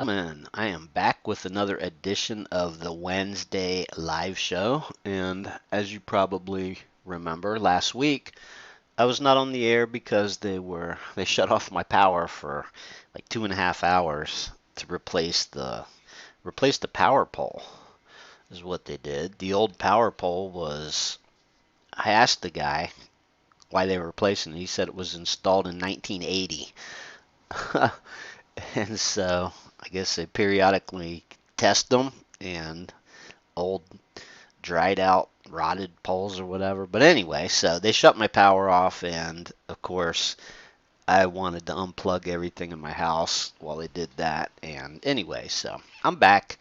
Man, I am back with another edition of the Wednesday live show. And as you probably remember, last week I was not on the air because they shut off my power for like 2.5 hours to replace the power pole is what they did. The old power pole was I asked the guy why they were replacing it. He said it was installed in 1980. And so I guess they periodically test them and old dried out rotted poles or whatever. But anyway, so they shut my power off, and of course I wanted to unplug everything in my house while they did that. And anyway, so I'm back,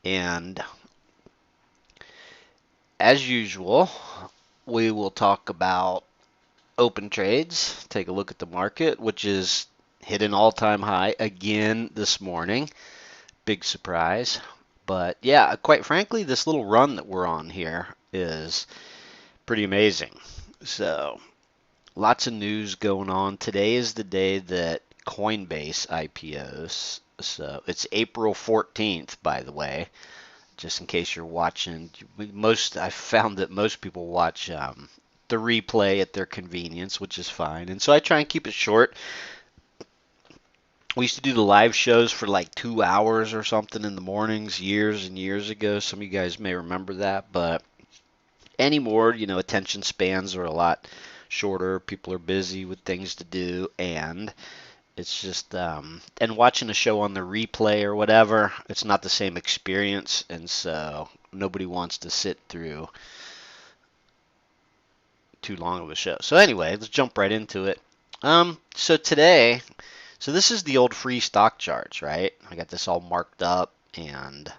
and as usual, we will talk about open trades, take a look at the market, which is hit an all-time high again this morning. Big surprise. But yeah, quite frankly, this little run that we're on here is pretty amazing. So, lots of news going on. Today is the day that Coinbase IPOs. So, it's April 14th, by the way, just in case you're watching. I found that most people watch the replay at their convenience, which is fine. And so I try and keep it short. We used to do the live shows for like 2 hours or something in the mornings years and years ago. Some of you guys may remember that, but anymore, attention spans are a lot shorter. People are busy with things to do, and it's just, and watching a show on the replay or whatever, it's not the same experience, and so nobody wants to sit through too long of a show. So anyway, let's jump right into it. So today, so this is the old free stock charts, right? I got this all marked up, and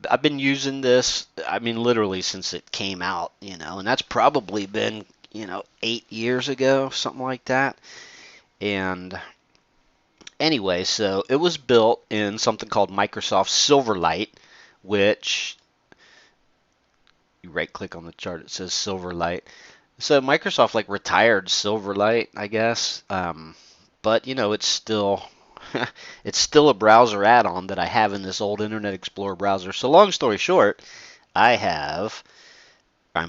I've been using this, I mean, literally since it came out, and that's probably been, 8 years ago, something like that. And anyway, so it was built in something called Microsoft Silverlight, which you right click on the chart, it says Silverlight. So Microsoft like retired Silverlight, I guess. But it's still it's still a browser add-on that I have in this old Internet Explorer browser. So long story short, I'm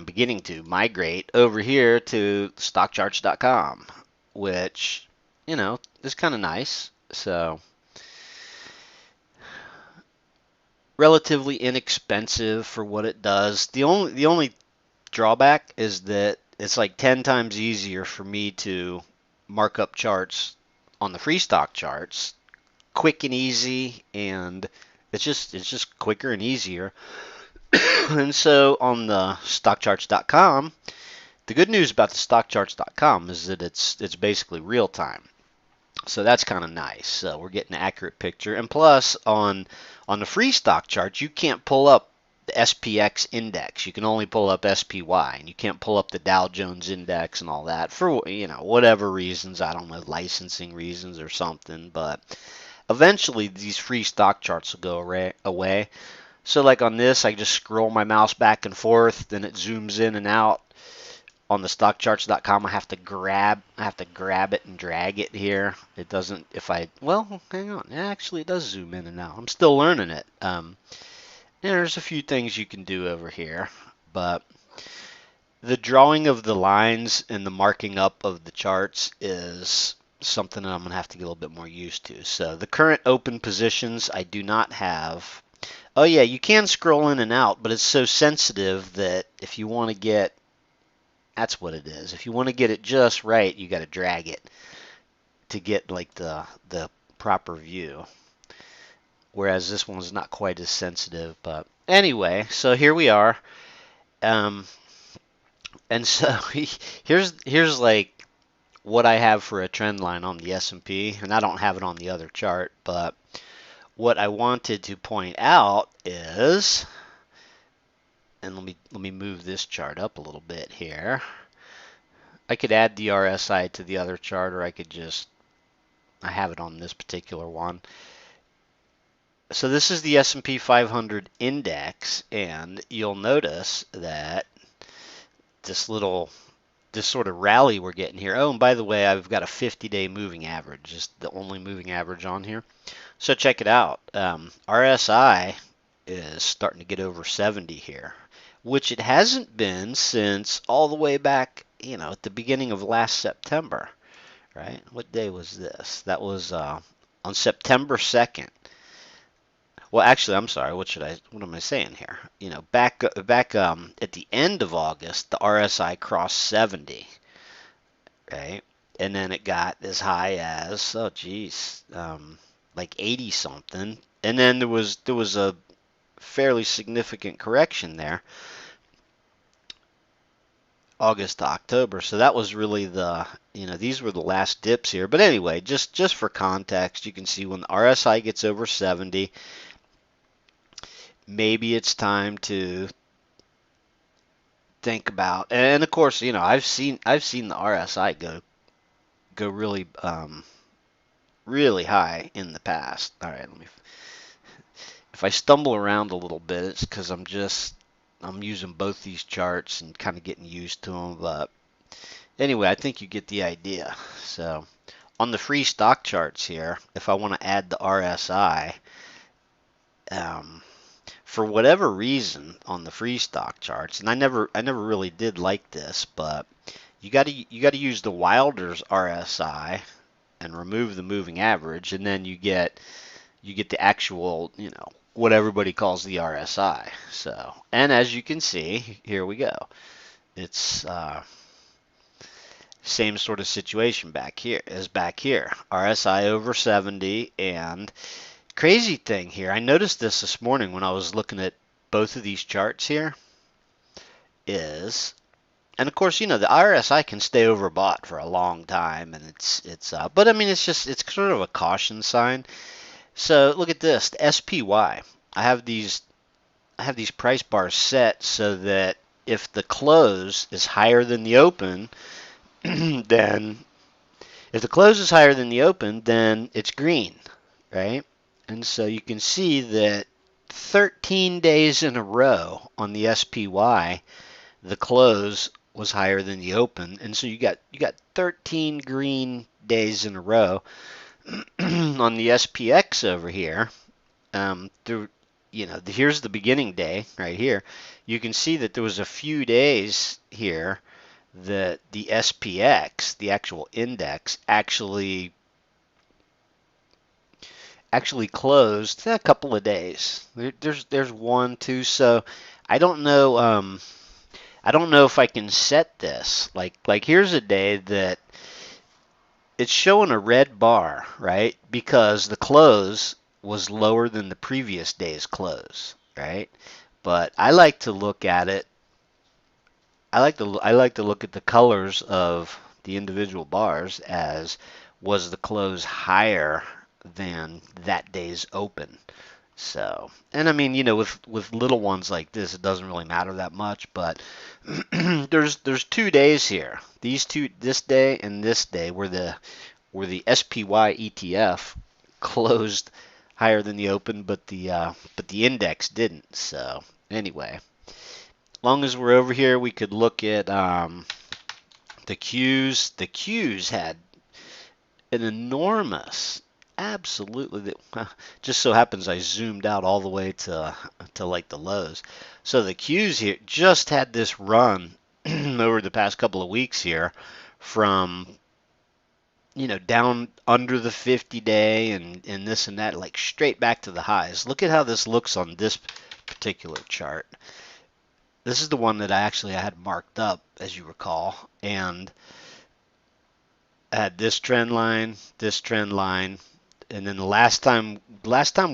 beginning to migrate over here to stockcharts.com, which, is kind of nice. So relatively inexpensive for what it does. The only drawback is that it's like 10 times easier for me to mark up charts on the free stock charts, quick and easy, and it's just quicker and easier. And so on the stockcharts.com, the good news about the stockcharts.com is that it's basically real time. So that's kind of nice. So we're getting an accurate picture. And plus on the free stock charts, you can't pull up the SPX index. You can only pull up SPY, and you can't pull up the Dow Jones index and all that for whatever reasons. I don't know, licensing reasons or something. But eventually, these free stock charts will go away. So like on this, I just scroll my mouse back and forth, then it zooms in and out. On the stockcharts.com, I have to grab it and drag it here. It doesn't, well, hang on. Actually, it does zoom in and out. I'm still learning it. There's a few things you can do over here, but the drawing of the lines and the marking up of the charts is something that I'm going to have to get a little bit more used to. So the current open positions, I do not have. Oh yeah, you can scroll in and out, but it's so sensitive that if you want to get, that's what it is. If you want to get it just right, you got to drag it to get like the proper view. Whereas this one's not quite as sensitive, but anyway, so here we are. Um, and so here's like what I have for a trend line on the S&P, and I don't have it on the other chart, but what I wanted to point out is, and let me move this chart up a little bit here. I could add the RSI to the other chart, or I have it on this particular one. So this is the S&P 500 index, and you'll notice that this little this sort of rally we're getting here. Oh, and by the way, I've got a 50-day moving average, just the only moving average on here. So check it out. RSI is starting to get over 70 here, which it hasn't been since all the way back, at the beginning of last September, right? What day was this? That was on September 2nd. Well, actually, I'm sorry. What am I saying here? Back at the end of August, the RSI crossed 70, right? And then it got as high as, oh geez, like 80 something. And then there was a fairly significant correction there, August to October. So that was really these were the last dips here. But anyway, just for context, you can see when the RSI gets over 70, maybe it's time to think about. And of course, I've seen the RSI go really really high in the past. All right, if I stumble around a little bit, it's because I'm using both these charts and kind of getting used to them. But anyway, I think you get the idea. So on the free stock charts here, if I want to add the RSI, for whatever reason on the free stock charts, and I never really did like this, but you got to use the Wilder's RSI and remove the moving average, and then you get the actual, what everybody calls the RSI. So, and as you can see, here we go. It's same sort of situation back here as back here. RSI over 70, and crazy thing here, I noticed this morning when I was looking at both of these charts here, is, and of course, the RSI can stay overbought for a long time, and but I mean, it's sort of a caution sign. So look at this, the SPY. I have these price bars set so that if the close is higher than the open, then if the close is higher than the open, then it's green, right? And so you can see that 13 days in a row on the SPY, the close was higher than the open, and so you got 13 green days in a row. On the SPX over here, here's the beginning day right here. You can see that there was a few days here that the SPX, the actual index, actually closed a couple of days. There's one, two. So I don't know. I don't know if I can set this. Like here's a day that it's showing a red bar, right? Because the close was lower than the previous day's close, right? But I like to look at it. I like to look at the colors of the individual bars as, was the close higher than that day's open? So, and I mean, with little ones like this, it doesn't really matter that much. But there's 2 days here. This day and this day, where the SPY ETF closed higher than the open, but the index didn't. So anyway, long as we're over here, we could look at the Qs. The Qs had an enormous, absolutely, just so happens I zoomed out all the way to like the lows. So the Qs here just had this run over the past couple of weeks here from down under the 50-day and this and that, like straight back to the highs. Look at how this looks on this particular chart. This is the one that I had marked up, as you recall, and I had this trend line, and then the last time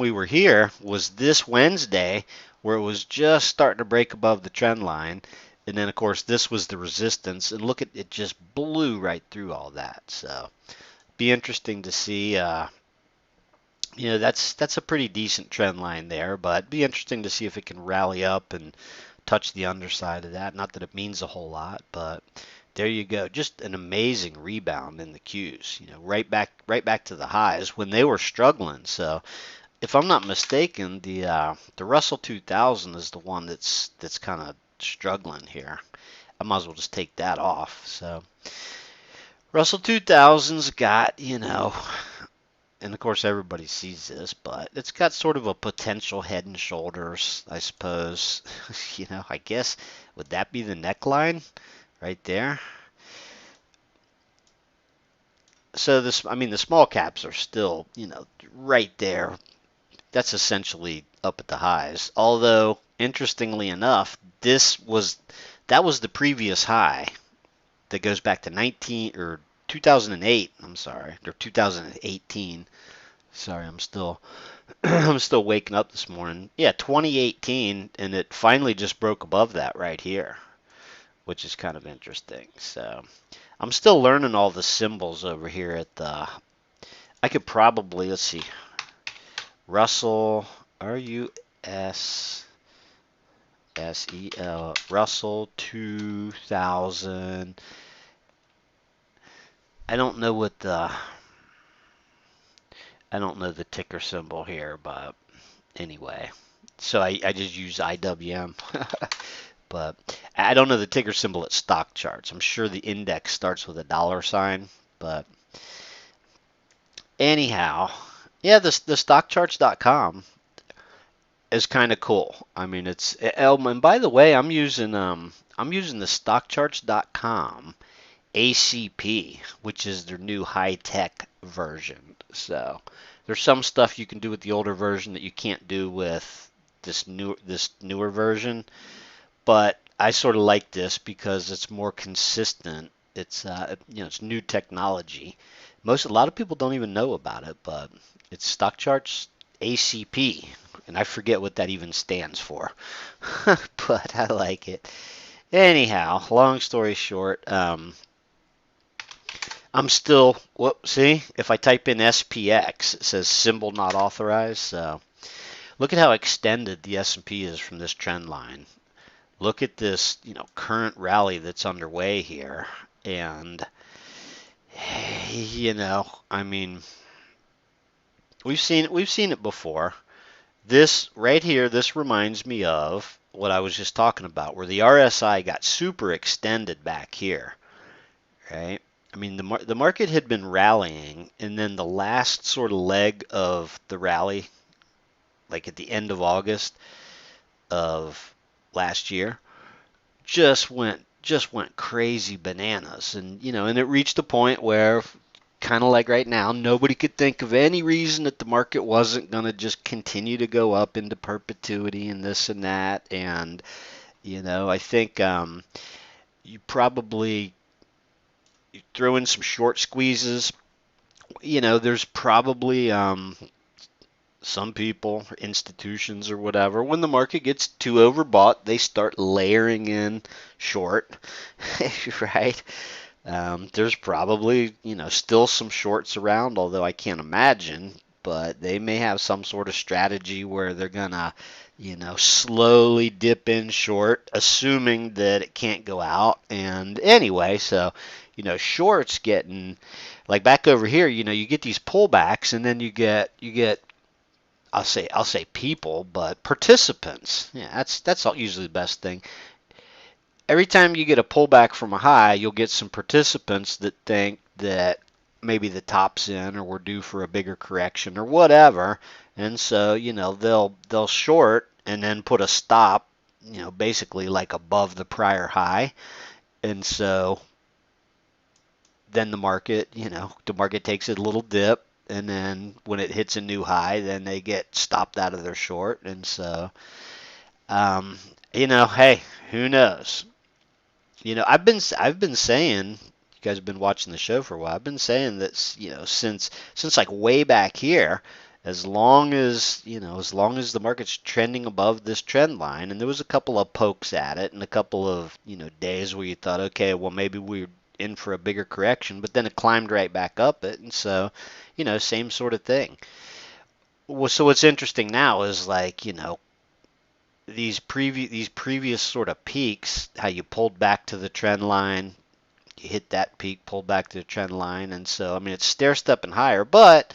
we were here was this Wednesday, where it was just starting to break above the trend line. And then, of course, this was the resistance. And look at it, just blew right through all that. So, be interesting to see. That's a pretty decent trend line there. But be interesting to see if it can rally up and touch the underside of that. Not that it means a whole lot, but there you go. Just an amazing rebound in the Qs. Right back to the highs when they were struggling. So, if I'm not mistaken, the Russell 2000 is the one that's kind of struggling here. I might as well just take that off. So Russell 2000's got, and of course everybody sees this, but it's got sort of a potential head and shoulders, I suppose. I guess, would that be the neckline right there? So the small caps are still, right there. That's essentially up at the highs. Although, interestingly enough, that was the previous high that goes back to 2008. I'm sorry, or 2018. Sorry, I'm still waking up this morning. Yeah, 2018, and it finally just broke above that right here, which is kind of interesting. So I'm still learning all the symbols over here at the. I could probably, let's see, Russell, RUSSEL, Russell 2000. I don't know the ticker symbol here, but anyway. So I just use IWM. But I don't know the ticker symbol at stock charts. I'm sure the index starts with a dollar sign, but anyhow, yeah, the stockcharts.com is kind of cool. I mean, and by the way, I'm using the stockcharts.com ACP, which is their new high-tech version. So there's some stuff you can do with the older version that you can't do with this newer version. But I sort of like this because it's more consistent. It's new technology. A lot of people don't even know about it, but it's Stock Charts ACP, and I forget what that even stands for, but I like it. Anyhow, long story short, I'm still. See, if I type in SPX, it says symbol not authorized. So look at how extended the S&P is from this trend line. Look at this, current rally that's underway here, and I mean, we've seen it before. This right here, this reminds me of what I was just talking about, where the RSI got super extended back here, right? I mean, the market had been rallying, and then the last sort of leg of the rally, like at the end of August of last year, just went crazy bananas, and it reached a point where, kind of like right now, nobody could think of any reason that the market wasn't going to just continue to go up into perpetuity and this and that. And I think you probably throw in some short squeezes. There's probably some people, institutions or whatever, when the market gets too overbought, they start layering in short, right? There's probably, still some shorts around, although I can't imagine, but they may have some sort of strategy where they're gonna, slowly dip in short, assuming that it can't go out. And anyway, so, shorts getting, like back over here, you get these pullbacks, and then you get I'll say people, but participants. Yeah, that's usually the best thing. Every time you get a pullback from a high, you'll get some participants that think that maybe the top's in or we're due for a bigger correction or whatever, and so they'll short and then put a stop, basically like above the prior high, and so then the market takes a little dip. And then when it hits a new high, then they get stopped out of their short. And so, hey, who knows? I've been saying, you guys have been watching the show for a while. I've been saying that, since like way back here, as long as the market's trending above this trend line, and there was a couple of pokes at it, and a couple of days where you thought, okay, well maybe we're in for a bigger correction, but then it climbed right back up it, and so same sort of thing. Well, so what's interesting now is like, these previous sort of peaks, how you pulled back to the trend line, you hit that peak, pulled back to the trend line, and so I mean it's stair stepping higher, but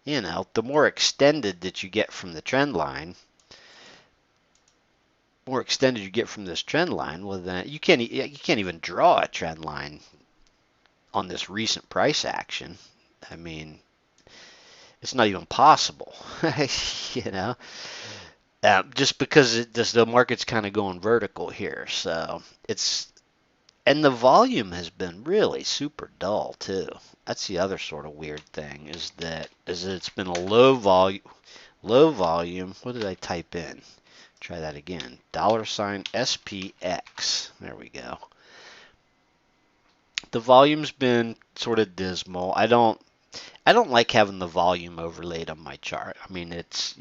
the more extended that you get from the trend line, more extended you get from this trend line, well then you can't even draw a trend line on this recent price action. I mean, it's not even possible, you know, just because the market's kind of going vertical here. So it's and the volume has been really super dull too. That's the other sort of weird thing is that it's been a low volume. Low volume. What did I type in? Try that again. $SPX. There we go. The volume's been sort of dismal. I don't like having the volume overlaid on my chart. I mean, it's,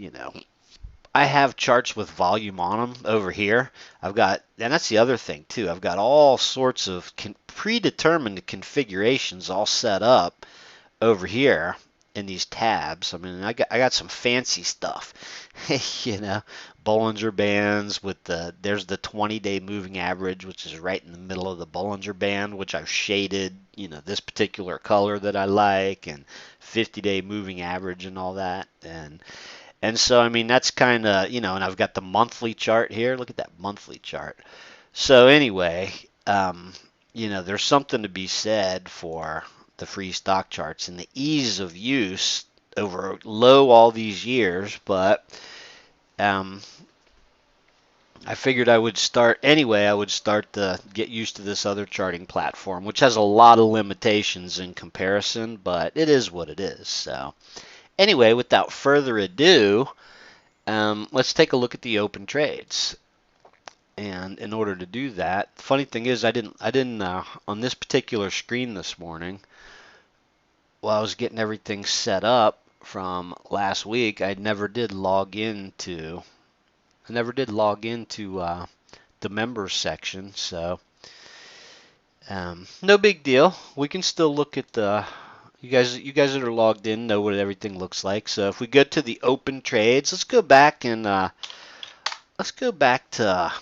I have charts with volume on them over here. And that's the other thing too. I've got all sorts of predetermined configurations all set up over here in these tabs. I mean, I got some fancy stuff, Bollinger Bands with there's the 20-day moving average, which is right in the middle of the Bollinger Band, which I've shaded, this particular color that I like, and 50-day moving average and all that, and so I mean that's kind of, and I've got the monthly chart here. Look at that monthly chart. So anyway, there's something to be said for the free stock charts and the ease of use over low all these years, but I figured I would start to get used to this other charting platform, which has a lot of limitations in comparison, but it is what it is. So anyway, without further ado, let's take a look at the open trades. And in order to do that, the funny thing is I didn't on this particular screen this morning, while I was getting everything set up from last week, I never did log into the members section. So no big deal. We can still look at the you guys that are logged in know what everything looks like. So if we go to the open trades, let's go back to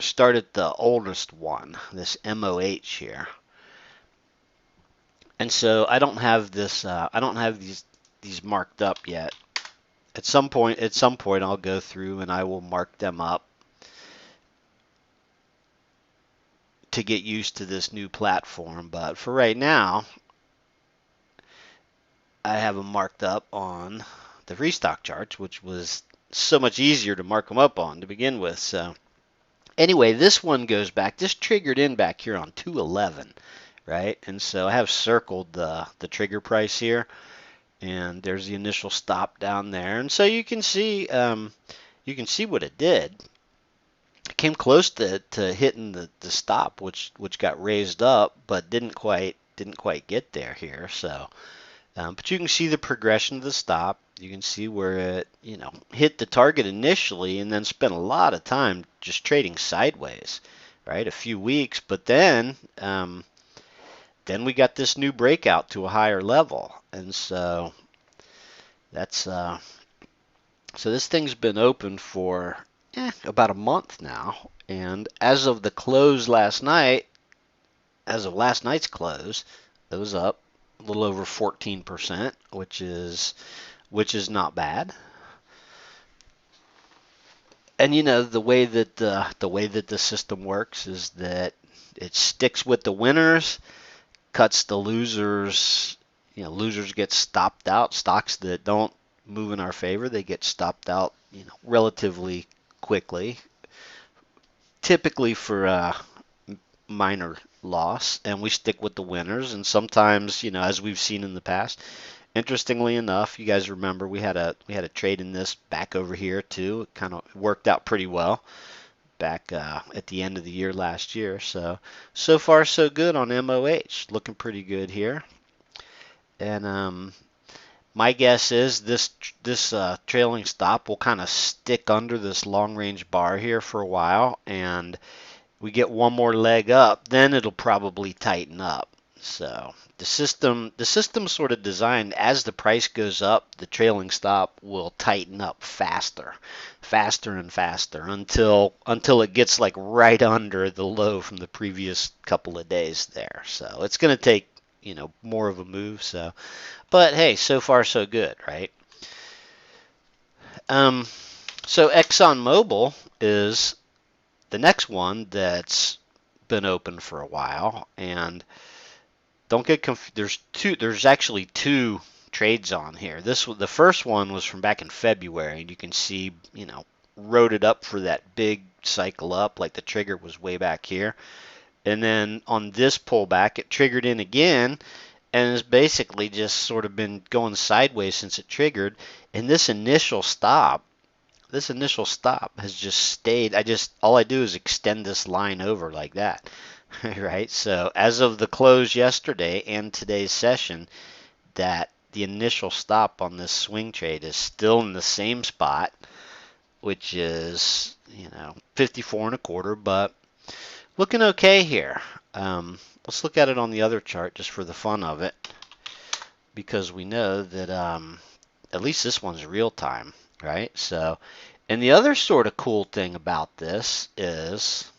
start at the oldest one, this MOH here. And so I don't have this. I don't have these marked up yet. At some point, I'll go through and I will mark them up to get used to this new platform. But for right now, I have them marked up on the free stock charts, which was so much easier to mark them up on to begin with. So anyway, this one goes back. This triggered in back here on 211. Right, and so I have circled the trigger price here, and there's the initial stop down there, and so you can see what it did. It came close to hitting the stop, which got raised up, but didn't quite get there here. So, but you can see the progression of the stop. You can see where it hit the target initially, and then spent a lot of time just trading sideways, right? A few weeks, but then we got this new breakout to a higher level, and so that's so this thing's been open for about a month now, and as of the close last night, as of last night's close, it was up a little over 14%, which is not bad. And the way that the system works is that it sticks with the winners, cuts the losers. Losers get stopped out. Stocks that don't move in our favor, they get stopped out, relatively quickly. Typically for a minor loss, and we stick with the winners. And sometimes, as we've seen in the past, interestingly enough, you guys remember we had a trade in this back over here too. It kind of worked out pretty well back at the end of the year last year. So far so good on MOH. Looking pretty good here. And my guess is this trailing stop will kind of stick under this long range bar here for a while, and we get one more leg up, then it'll probably tighten up. So the system's sort of designed as the price goes up, the trailing stop will tighten up faster and faster until it gets like right under the low from the previous couple of days there. So it's going to take more of a move. So, but hey, so far so good, right? So ExxonMobil is the next one that's been open for a while, and don't get confused. There's actually two trades on here. The first one was from back in February, and you can see, wrote it up for that big cycle up, like the trigger was way back here. And then on this pullback, it triggered in again, and has basically just sort of been going sideways since it triggered. And this initial stop has just stayed. All I do is extend this line over like that. Right? So as of the close yesterday and today's session, that the initial stop on this swing trade is still in the same spot, which is 54 and a quarter, but looking okay here. Let's look at it on the other chart just for the fun of it, because we know that at least this one's real time, right? So, and the other sort of cool thing about this is,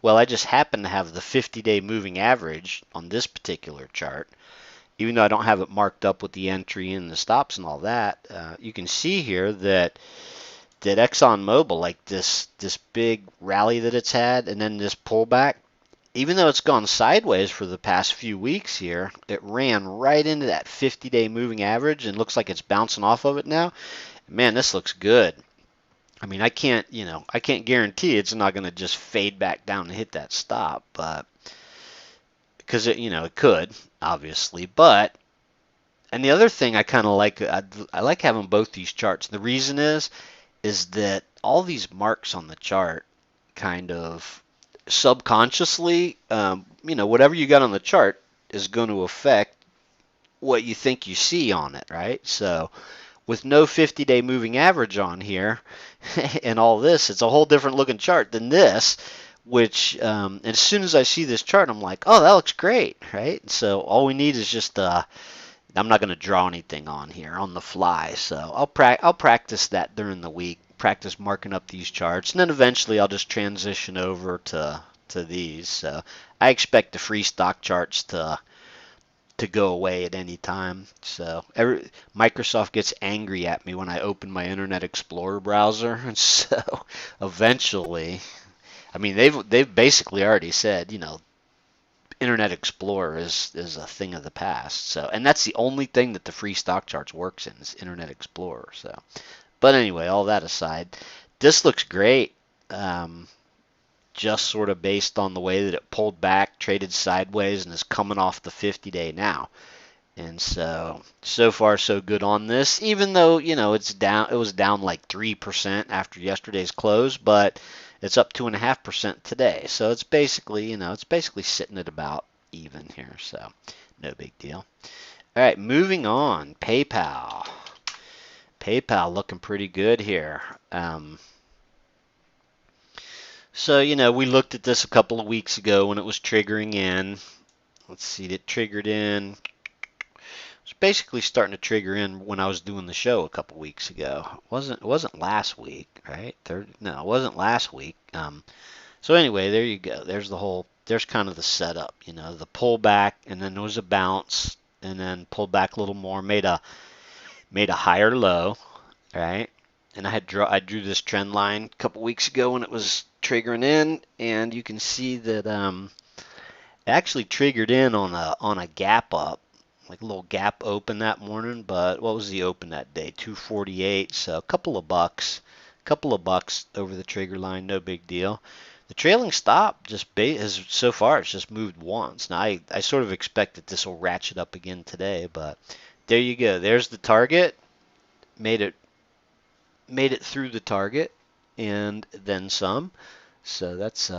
well, I just happen to have the 50-day moving average on this particular chart. Even though I don't have it marked up with the entry and the stops and all that, you can see here that ExxonMobil, like this big rally that it's had, and then this pullback, even though it's gone sideways for the past few weeks here, it ran right into that 50-day moving average and looks like it's bouncing off of it now. Man, this looks good. I mean, I can't guarantee it's not going to just fade back down and hit that stop, but because it could, obviously. But, and the other thing I kind of like, I like having both these charts. The reason is that all these marks on the chart kind of subconsciously, whatever you got on the chart is going to affect what you think you see on it, right? So with no 50-day moving average on here and all this, it's a whole different looking chart than this, which as soon as I see this chart, I'm like, oh, that looks great, right? So all we need is just I'm not going to draw anything on here on the fly, so I'll practice that during the week, practice marking up these charts, and then eventually I'll just transition over to these. So I expect the free stock charts to go away at any time. So Microsoft gets angry at me when I open my Internet Explorer browser, and so eventually, I mean they've basically already said, Internet Explorer is a thing of the past. So, and that's the only thing that the free stock charts works in is Internet Explorer. So, but anyway, all that aside, this looks great. Just sort of based on the way that it pulled back, traded sideways, and is coming off the 50-day now. And so far so good on this, even though, it's down, it was down like 3% after yesterday's close, but it's up 2.5% today. So it's basically, sitting at about even here. So no big deal. All right, moving on. PayPal. PayPal looking pretty good here. So, we looked at this a couple of weeks ago when it was triggering in. Let's see, it triggered in. It was basically starting to trigger in when I was doing the show a couple weeks ago. It wasn't last week, right? No, it wasn't last week. So anyway, there you go. There's kind of the setup, the pullback, and then there was a bounce, and then pulled back a little more, made a higher low, right? And I drew this trend line a couple weeks ago when it was triggering in, and you can see that it actually triggered in on a gap up, like a little gap open that morning. But what was the open that day? 248. So a couple of bucks over the trigger line, no big deal. The trailing stop so far it's just moved once. Now I sort of expect that this will ratchet up again today, but there you go. There's the target. Made it through the target and then some. So that's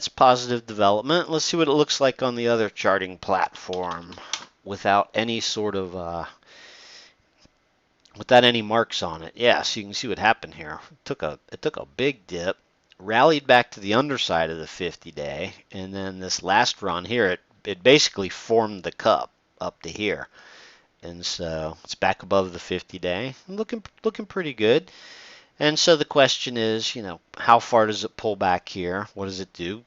positive development. Let's see what it looks like on the other charting platform without any sort of without any marks on it. Yeah, so you can see what happened here. It took a big dip, rallied back to the underside of the 50-day, and then this last run here, it basically formed the cup up to here. And so it's back above the 50-day, looking pretty good. And so the question is, how far does it pull back here? What does it do?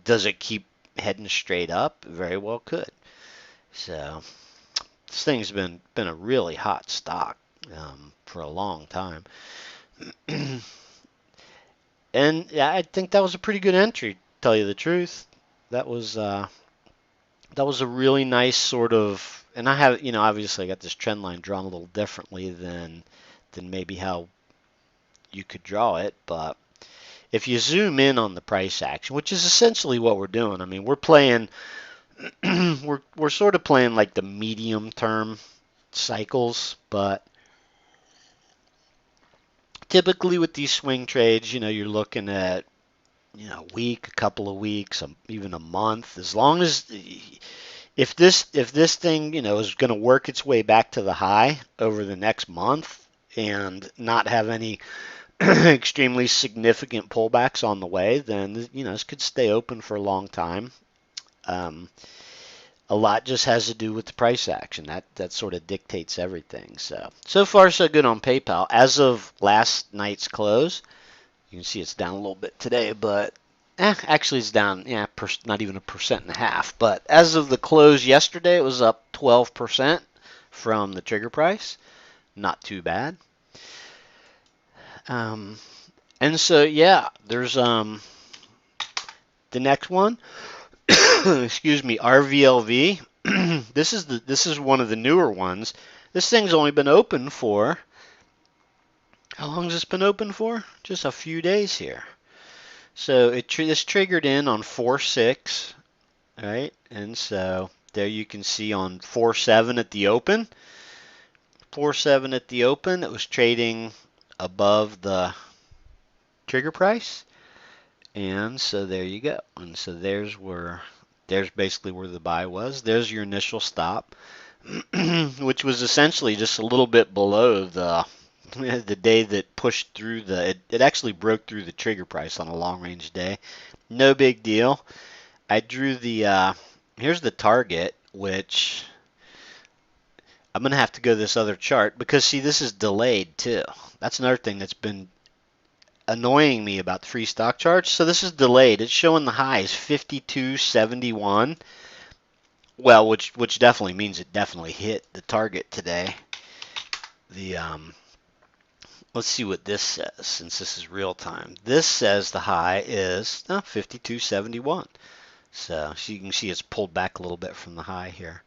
Does it keep heading straight up? Very well could. So this thing's been a really hot stock for a long time. And yeah, I think that was a pretty good entry, to tell you the truth. That was a really nice sort of, and I have, obviously I got this trend line drawn a little differently than maybe how you could draw it, but if you zoom in on the price action, which is essentially what we're doing, I mean, we're playing, we're sort of playing like the medium term cycles, but typically with these swing trades, you're looking at, a week, a couple of weeks, even a month, as long as if this thing, is going to work its way back to the high over the next month and not have any extremely significant pullbacks on the way, then this could stay open for a long time. Um, a lot just has to do with the price action. That sort of dictates everything. So far so good on PayPal. As of last night's close, you can see it's down a little bit today, but actually it's down, yeah, not even 1.5%. But as of the close yesterday, it was up 12% from the trigger price. Not too bad. Um, and so yeah, there's the next one. Excuse me, RVLV. This is one of the newer ones. This thing's only been open for, how long has this been open for? Just a few days here. So this triggered in on 4.6, right? And so there you can see on 4.7 at the open. 4.7 at the open, it was trading above the trigger price. And so there you go. And so there's basically where the buy was. There's your initial stop, which was essentially just a little bit below the day that pushed through it actually broke through the trigger price on a long range day. No big deal. I drew here's the target, which I'm going to have to go to this other chart because see, this is delayed too. That's another thing that's been annoying me about the free stock charts. So this is delayed. It's showing the high is 52.71. Well, which definitely means it definitely hit the target today. Let's see what this says since this is real time. This says the high is 52.71. So you can see it's pulled back a little bit from the high here.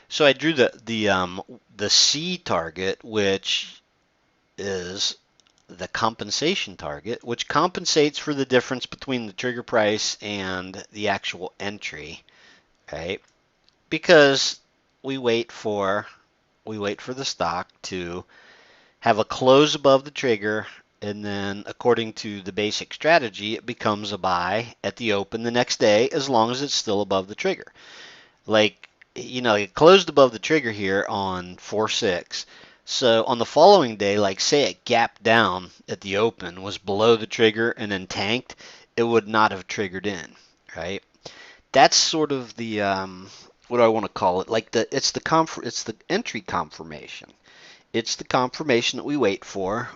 So I drew the C target, which is the compensation target, which compensates for the difference between the trigger price and the actual entry, right? Because we wait for the stock to have a close above the trigger, and then according to the basic strategy, it becomes a buy at the open the next day as long as it's still above the trigger. Like, it closed above the trigger here on 4.6. So on the following day, like say it gapped down at the open, was below the trigger and then tanked, it would not have triggered in, right? That's sort of the what do I want to call it? Like it's the entry confirmation. It's the confirmation that we wait for.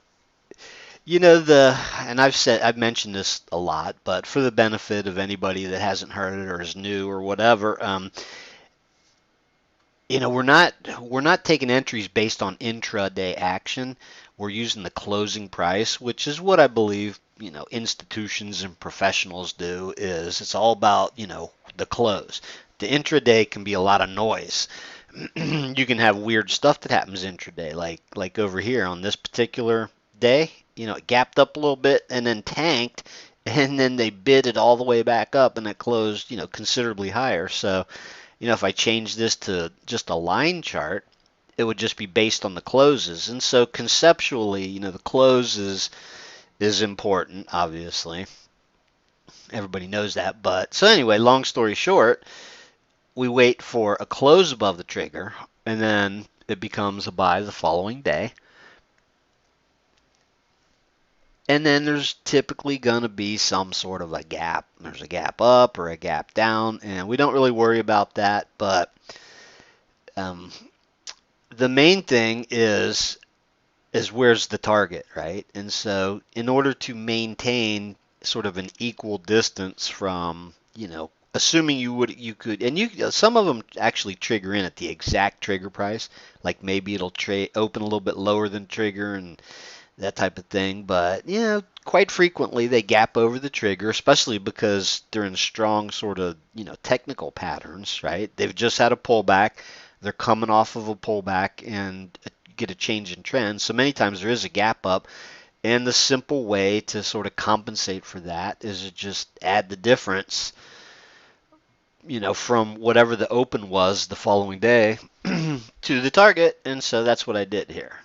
And I've mentioned this a lot, but for the benefit of anybody that hasn't heard it or is new or whatever, we're not taking entries based on intraday action. We're using the closing price, which is what I believe, institutions and professionals do. Is it's all about, the close. The intraday can be a lot of noise. You can have weird stuff that happens intraday, like over here on this particular day. It gapped up a little bit and then tanked, and then they bid it all the way back up, and it closed, considerably higher. So if I change this to just a line chart, it would just be based on the closes. And so conceptually, the close is important, obviously. Everybody knows that. But so anyway, long story short, we wait for a close above the trigger, and then it becomes a buy the following day. And then there's typically going to be some sort of a gap. There's a gap up or a gap down, and we don't really worry about that. But the main thing is where's the target, right? And so in order to maintain sort of an equal distance from, assuming you could, and some of them actually trigger in at the exact trigger price. Like maybe it'll trade open a little bit lower than trigger and that type of thing. But quite frequently they gap over the trigger, especially because they're in strong sort of technical patterns, right? They've just had a pullback. They're coming off of a pullback and get a change in trend. So many times there is a gap up. And the simple way to sort of compensate for that is to just add the difference, from whatever the open was the following day to the target. And so that's what I did here.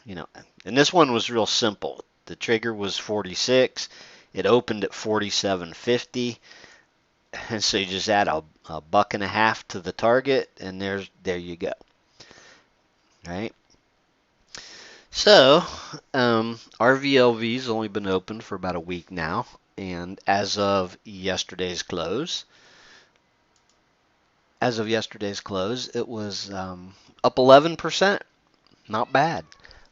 And this one was real simple. The trigger was 46. It opened at 47.50. And so you just add a buck and a half to the target, and there you go. Right? So, RVLV's only been open for about a week now, and as of yesterday's close, it was up 11%. Not bad,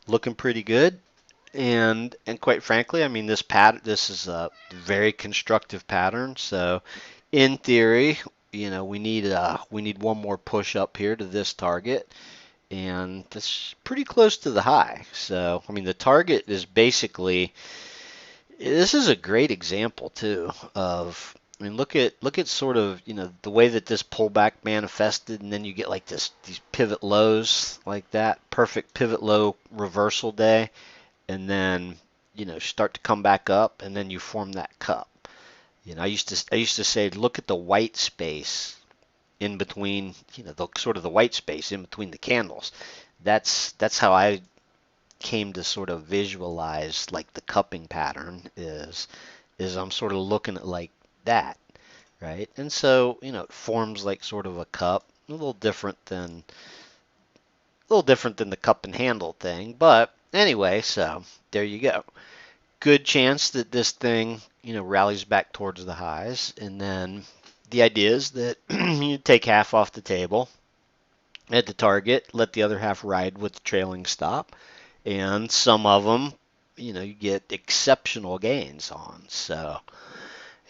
looking pretty good. And quite frankly, I mean this is a very constructive pattern. So, in theory, we need one more push up here to this target. And that's pretty close to the high. So, I mean, the target is basically, this is a great example too of, I mean, look at sort of, the way that this pullback manifested, and then you get like these pivot lows like that, perfect pivot low reversal day, and then, start to come back up, and then you form that cup. I used to say, look at the white space in between, the sort of the white space in between the candles. That's how I came to sort of visualize like the cupping pattern is I'm sort of looking at like that, right? And so, it forms like sort of a cup, a little different than the cup and handle thing, but anyway, so there you go. Good chance that this thing, rallies back towards the highs, and then the idea is that you take half off the table at the target, let the other half ride with the trailing stop, and some of them, you get exceptional gains on. So,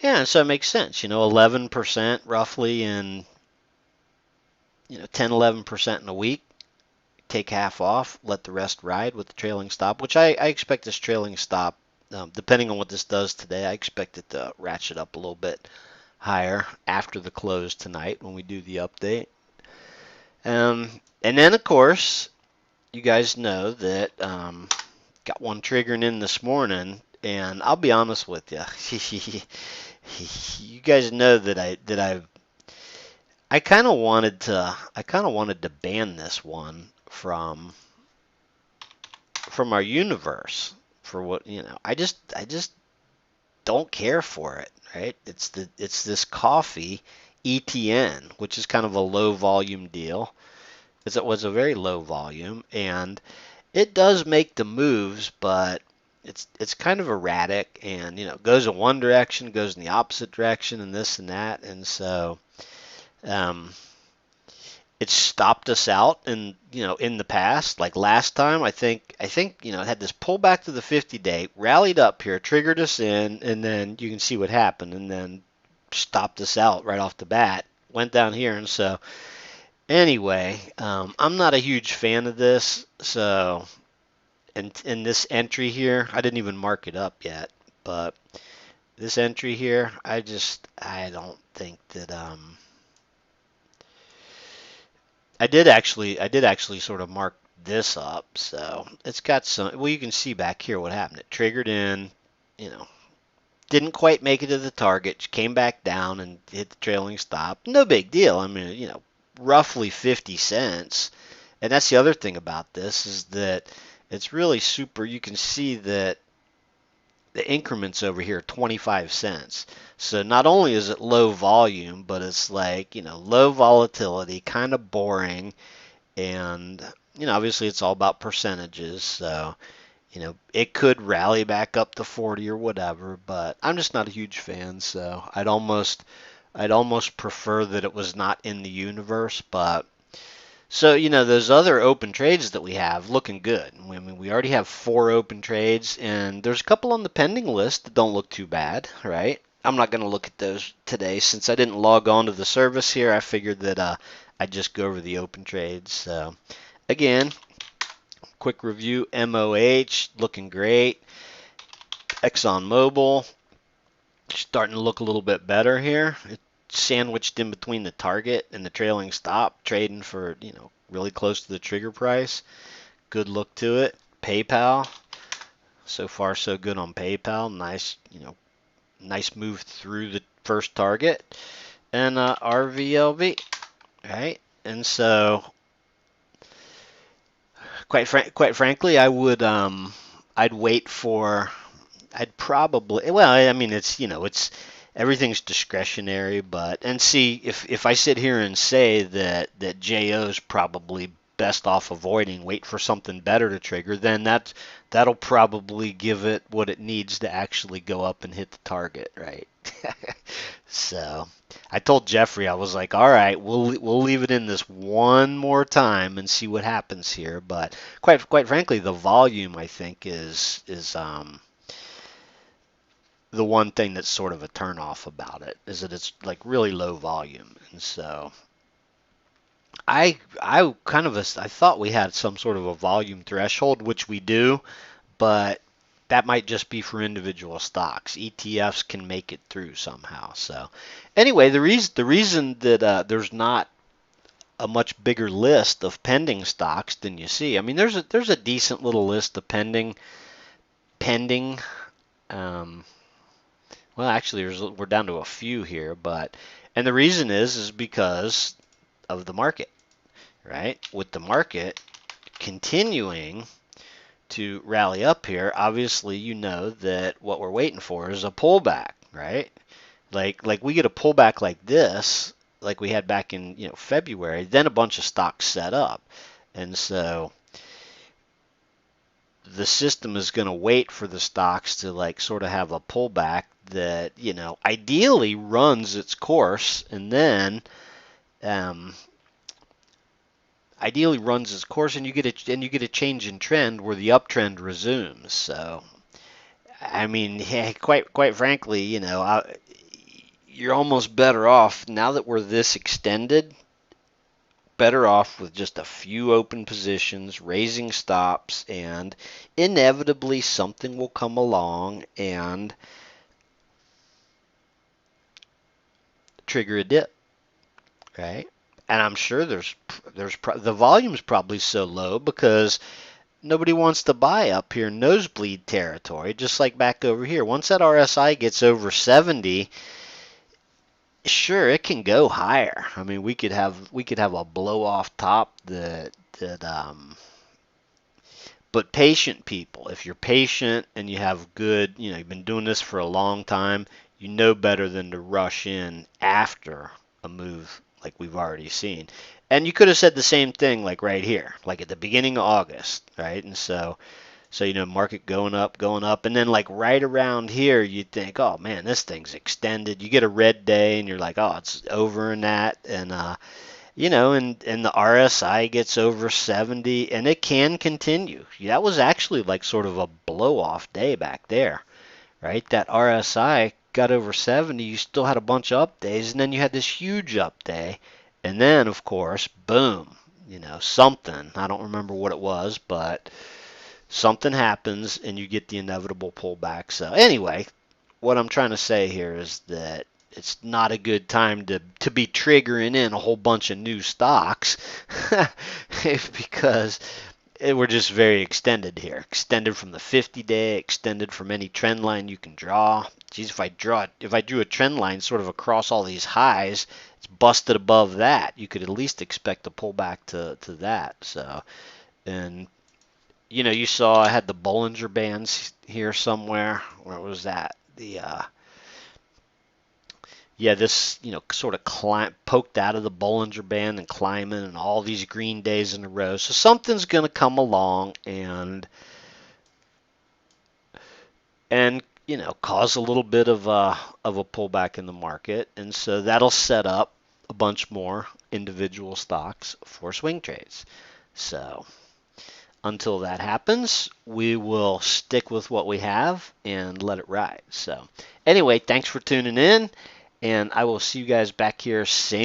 yeah, so it makes sense. 11% roughly in, 10, 11% in a week. Take half off, let the rest ride with the trailing stop, which I expect this trailing stop, depending on what this does today, I expect it to ratchet up a little bit higher after the close tonight when we do the update. And then, of course, you guys know that got one triggering in this morning, and I'll be honest with you. You guys know that I kind of wanted to ban this one from our universe for what I just don't care for it, right? It's this coffee ETN, which is kind of a low volume deal. It was a very low volume, and it does make the moves, but it's kind of erratic, and goes in one direction, goes in the opposite direction, and this and that, and so it stopped us out in the past. Like last time, I think it had this pullback to the 50-day, rallied up here, triggered us in, and then you can see what happened, and then stopped us out right off the bat. Went down here, and so anyway, I'm not a huge fan of this. So, and in this entry here, I didn't even mark it up yet, but this entry here, I don't think that I did actually sort of mark this up, so it's got some. Well, you can see back here what happened. It triggered in, didn't quite make it to the target, came back down and hit the trailing stop. No big deal. I mean, roughly 50 cents. And that's the other thing about this is that it's really super. You can see that the increments over here, 25 cents. So not only is it low volume, but it's like, low volatility, kind of boring. And, obviously it's all about percentages. So, it could rally back up to 40 or whatever, but I'm just not a huge fan. So I'd almost prefer that it was not in the universe, but so, those other open trades that we have looking good. I mean, we already have 4 open trades, and there's a couple on the pending list that don't look too bad, right? I'm not going to look at those today since I didn't log on to the service here. I figured that I'd just go over the open trades. So again, quick review: MOH looking great. ExxonMobil starting to look a little bit better here. It's sandwiched in between the target and the trailing stop, trading for really close to the trigger price. Good look to it. PayPal, so far so good on PayPal. Nice, nice move through the first target. And RVLB, right? And so, quite frankly, I'd wait for, I'd probably, well, I mean, it's everything's discretionary, but and see if I sit here and say that JO's probably best off avoiding, wait for something better to trigger, then that'll probably give it what it needs to actually go up and hit the target, right? So I told Jeffrey, I was like, all right, we'll leave it in this one more time and see what happens here. But quite frankly, the volume I think is the one thing that's sort of a turnoff about it is that it's like really low volume, and so I I thought we had some sort of a volume threshold, which we do, but that might just be for individual stocks. ETFs can make it through somehow. So anyway, the reason that there's not a much bigger list of pending stocks than you see. I mean, there's a decent little list of pending. Um, well, actually, we're down to a few here, but and the reason is because of the market, right? With the market continuing to rally up here, obviously you know that what we're waiting for is a pullback, right? Like we get a pullback like this, like we had back in February, then a bunch of stocks set up, and so the system is going to wait for the stocks to like sort of have a pullback that ideally runs its course, and then um, ideally runs its course, and you get a change in trend where the uptrend resumes. So I mean, hey, quite frankly, you're almost better off now that we're this extended. Better off with just a few open positions, raising stops, and inevitably something will come along and trigger a dip, right? And I'm sure the volume's probably so low because nobody wants to buy up here in nosebleed territory, just like back over here. Once that RSI gets over 70, sure, it can go higher. I mean, we could have a blow off top that but patient people, if you're patient and you have good, you've been doing this for a long time, you know better than to rush in after a move like we've already seen. And you could have said the same thing like right here, like at the beginning of August, right? And so market going up, and then like right around here, you think, oh man, this thing's extended. You get a red day, and you're like, oh, it's over in that, and and the RSI gets over 70, and it can continue. That was actually like sort of a blow off day back there, right? That RSI got over 70, you still had a bunch of up days, and then you had this huge up day, and then of course, boom, something. I don't remember what it was, but something happens and you get the inevitable pullback. So anyway, what I'm trying to say here is that it's not a good time to be triggering in a whole bunch of new stocks because we're just very extended here. Extended from the 50-day, extended from any trend line you can draw. Geez, if I drew a trend line sort of across all these highs, it's busted above that. You could at least expect a pullback to that. So, and you saw I had the Bollinger Bands here somewhere. Where was that? This sort of poked out of the Bollinger Band and climbing, and all these green days in a row. So something's going to come along and cause a little bit of a pullback in the market, and so that'll set up a bunch more individual stocks for swing trades. So until that happens, we will stick with what we have and let it ride. So anyway, thanks for tuning in, and I will see you guys back here same